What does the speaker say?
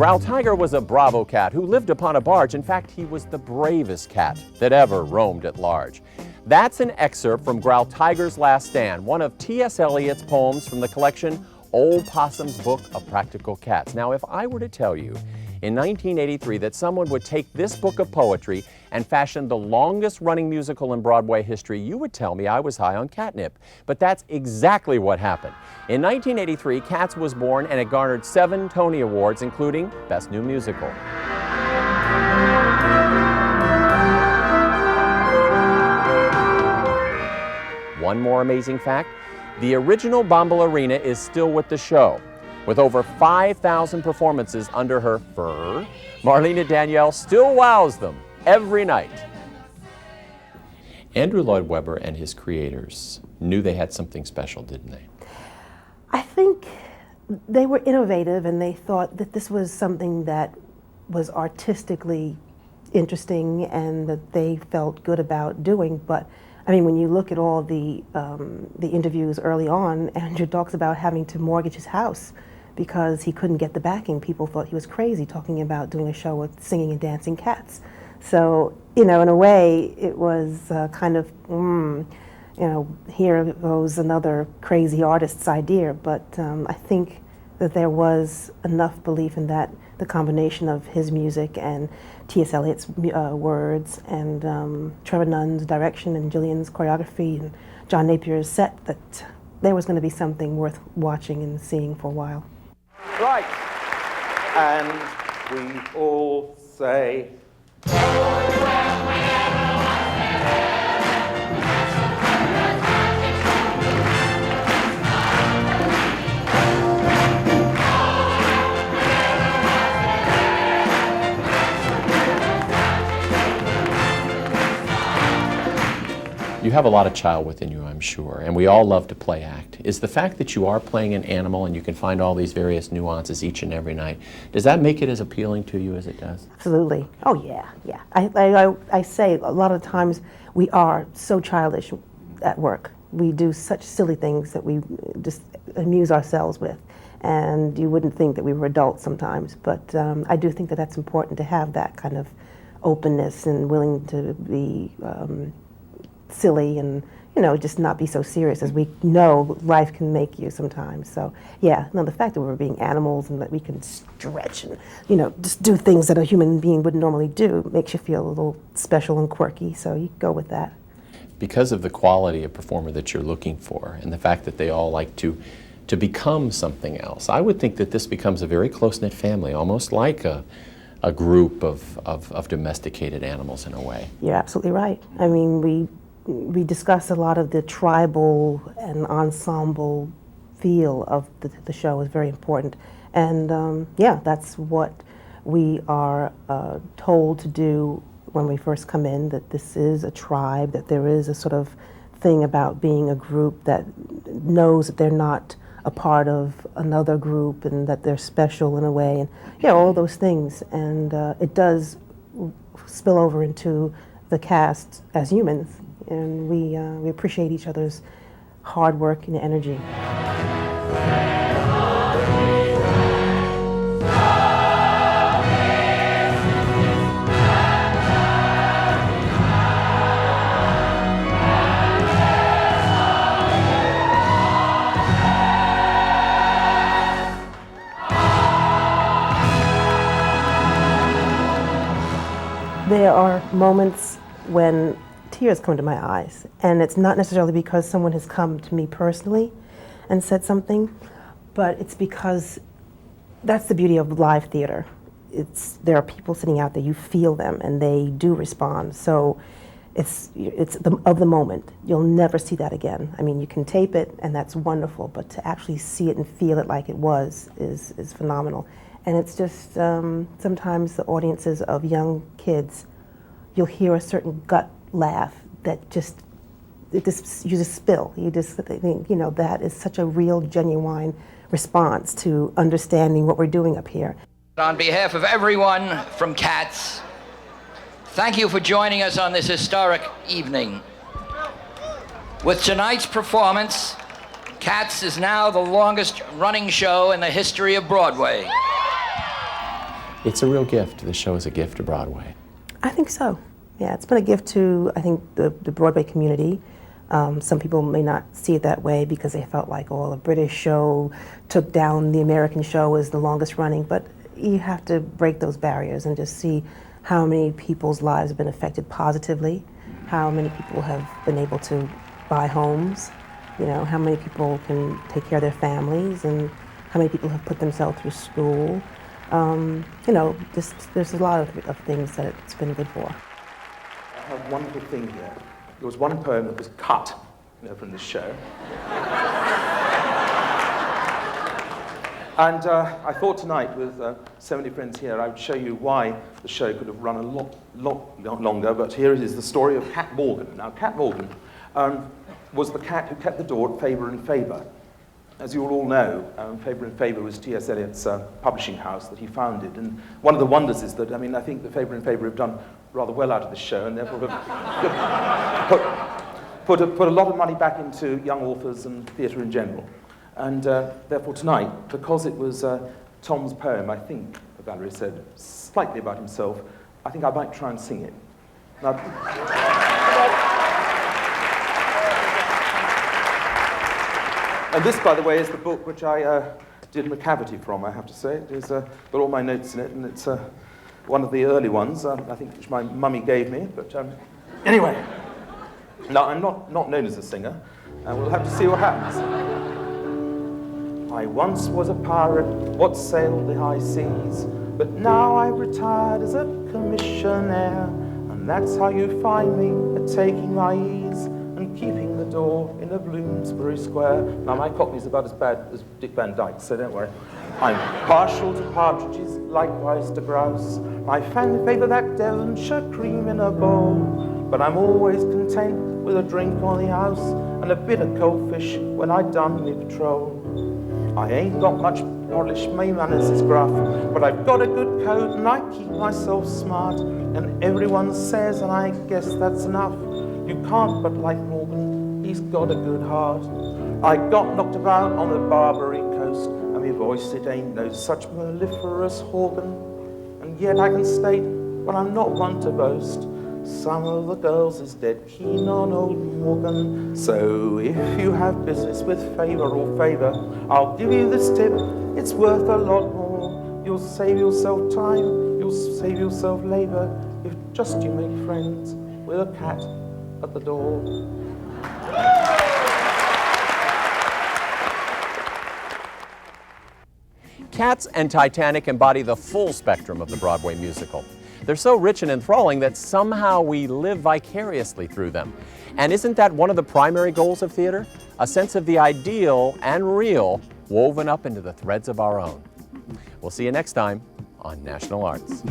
Growl Tiger was a bravo cat who lived upon a barge. In fact, he was the bravest cat that ever roamed at large. That's an excerpt from Growl Tiger's Last Stand, one of T.S. Eliot's poems from the collection Old Possum's Book of Practical Cats. Now, if I were to tell you in 1983 that someone would take this book of poetry and fashion the longest running musical in Broadway history, you would tell me I was high on catnip. But that's exactly what happened. In 1983, Cats was born and it garnered 7 Tony Awards, including Best New Musical. One more amazing fact, the original Bombalurina is still with the show. With over 5,000 performances under her fur, Marlena Danielle still wows them every night. Andrew Lloyd Webber and his creators knew they had something special, didn't they? I think they were innovative and they thought that this was something that was artistically interesting and that they felt good about doing. But I mean, when you look at all the interviews early on, Andrew talks about having to mortgage his house because he couldn't get the backing. People thought he was crazy talking about doing a show with singing and dancing cats. So, you know, in a way, it was kind of, you know, here goes another crazy artist's idea. But I think that there was enough belief in that, the combination of his music and T.S. Eliot's words and Trevor Nunn's direction and Gillian's choreography and John Napier's set, that there was going to be something worth watching and seeing for a while. Right, and we all say, You have a lot of child within you, I'm sure, and we all love to play act. Is the fact that you are playing an animal and you can find all these various nuances each and every night, does that make it as appealing to you as it does? Absolutely. Oh yeah, yeah. I say a lot of times we are so childish at work. We do such silly things that we just amuse ourselves with, and you wouldn't think that we were adults sometimes. But I do think that that's important to have that kind of openness and willing to be silly and, you know, just not be so serious, as we know life can make you sometimes. So yeah, no, the fact that we're being animals and that we can stretch and, you know, just do things that a human being would normally do makes you feel a little special and quirky, so you go with that. Because of the quality of performer that you're looking for and the fact that they all like to become something else, I would think that this becomes a very close-knit family, almost like a group of domesticated animals in a way. You're absolutely right. I mean, we discuss a lot of the tribal and ensemble feel of the show is very important. And yeah, that's what we are told to do when we first come in, that this is a tribe, that there is a sort of thing about being a group that knows that they're not a part of another group and that they're special in a way, and yeah, all those things. And it does spill over into the cast as humans. And we appreciate each other's hard work and energy. There are moments when tears come to my eyes, and it's not necessarily because someone has come to me personally and said something, but it's because that's the beauty of live theater. There are people sitting out there, you feel them, and they do respond. So it's of the moment. You'll never see that again. I mean, you can tape it, and that's wonderful, but to actually see it and feel it like it was is phenomenal. And it's just sometimes the audiences of young kids, you'll hear a certain gut laugh that you just spill. You just think, you know, that is such a real, genuine response to understanding what we're doing up here. On behalf of everyone from Cats, thank you for joining us on this historic evening. With tonight's performance, Cats is now the longest running show in the history of Broadway. It's a real gift. This show is a gift to Broadway. I think so. Yeah, it's been a gift to, I think, the Broadway community. Some people may not see it that way because they felt like, oh, a British show took down the American show as the longest running, but you have to break those barriers and just see how many people's lives have been affected positively, how many people have been able to buy homes, you know, how many people can take care of their families, and how many people have put themselves through school. You know, there's a lot of things that it's been good for. I have one little thing here. There was one poem that was cut, you know, from this show. And I thought tonight, with so many friends here, I would show you why the show could have run a lot longer, but here it is, the story of Cat Morgan. Now, Cat Morgan was the cat who kept the door at Faber and Faber. As you all know, Faber and Faber was T.S. Eliot's publishing house that he founded, and one of the wonders is that, I mean, I think that Faber and Faber have done rather well out of this show, and therefore have put a lot of money back into young authors and theatre in general. And therefore tonight, because it was Tom's poem, I think, Valerie said, slightly about himself, I think I might try and sing it. Now, and this, by the way, is the book which I did McCavity from, I have to say. It is got all my notes in it, and it's one of the early ones, I think, which my mummy gave me. But anyway, now I'm not known as a singer, and we'll have to see what happens. I once was a pirate, what sailed the high seas, but now I've retired as a commissionaire, and that's how you find me, at taking my ease and keeping the door in a Bloomsbury Square. Now, my Cockney's about as bad as Dick Van Dyke, so don't worry. I'm partial to partridges, likewise to grouse. I favour that Devonshire cream in a bowl, but I'm always content with a drink on the house and a bit of cold fish when I done me patrol. I ain't got much polish, my manners is gruff, but I've got a good coat and I keep myself smart, and everyone says, and I guess that's enough, you can't but like Morgan, he's got a good heart. I got knocked about on the Barbary coast, and my voice, it ain't no such mellifluous organ, and yet I can state, but I'm not one to boast, some of the girls is dead keen on old Morgan. So if you have business with Faber or Faber, I'll give you this tip, it's worth a lot more. You'll save yourself time, you'll save yourself labour, if just you make friends with a cat at the door. Cats and Titanic embody the full spectrum of the Broadway musical. They're so rich and enthralling that somehow we live vicariously through them. And isn't that one of the primary goals of theater? A sense of the ideal and real woven up into the threads of our own. We'll see you next time on National Arts.